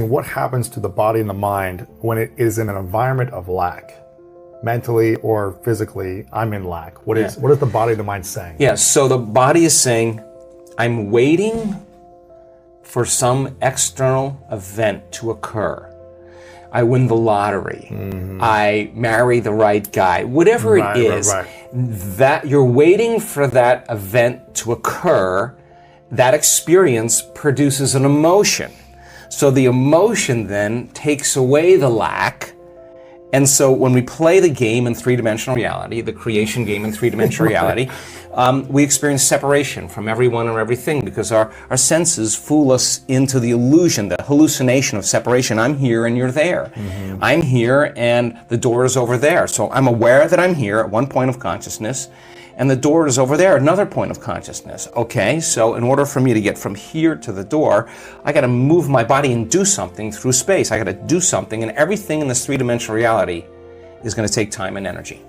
What happens to the body and the mind when it is in an environment of lack? Mentally or physically, I'm in lack. What is the body and the mind saying? Yeah, so the body is saying, I'm waiting for some external event to occur. I win the lottery. I marry the right guy. Whatever it is, that you're waiting for that event to occur. That experience produces an emotion. So the emotion then takes away the lack. And so when we play the game in three-dimensional reality, the creation game in three-dimensional reality, we experience separation from everyone and everything because our senses fool us into the illusion, the hallucination of separation. I'm here and you're there. I'm here and the door is over there. So I'm aware that I'm here at one point of consciousness and the door is over there, another point of consciousness. Okay, so in order for me to get from here to the door, I got to move my body and do something through space. I got to do something, and everything in this three-dimensional reality is going to take time and energy.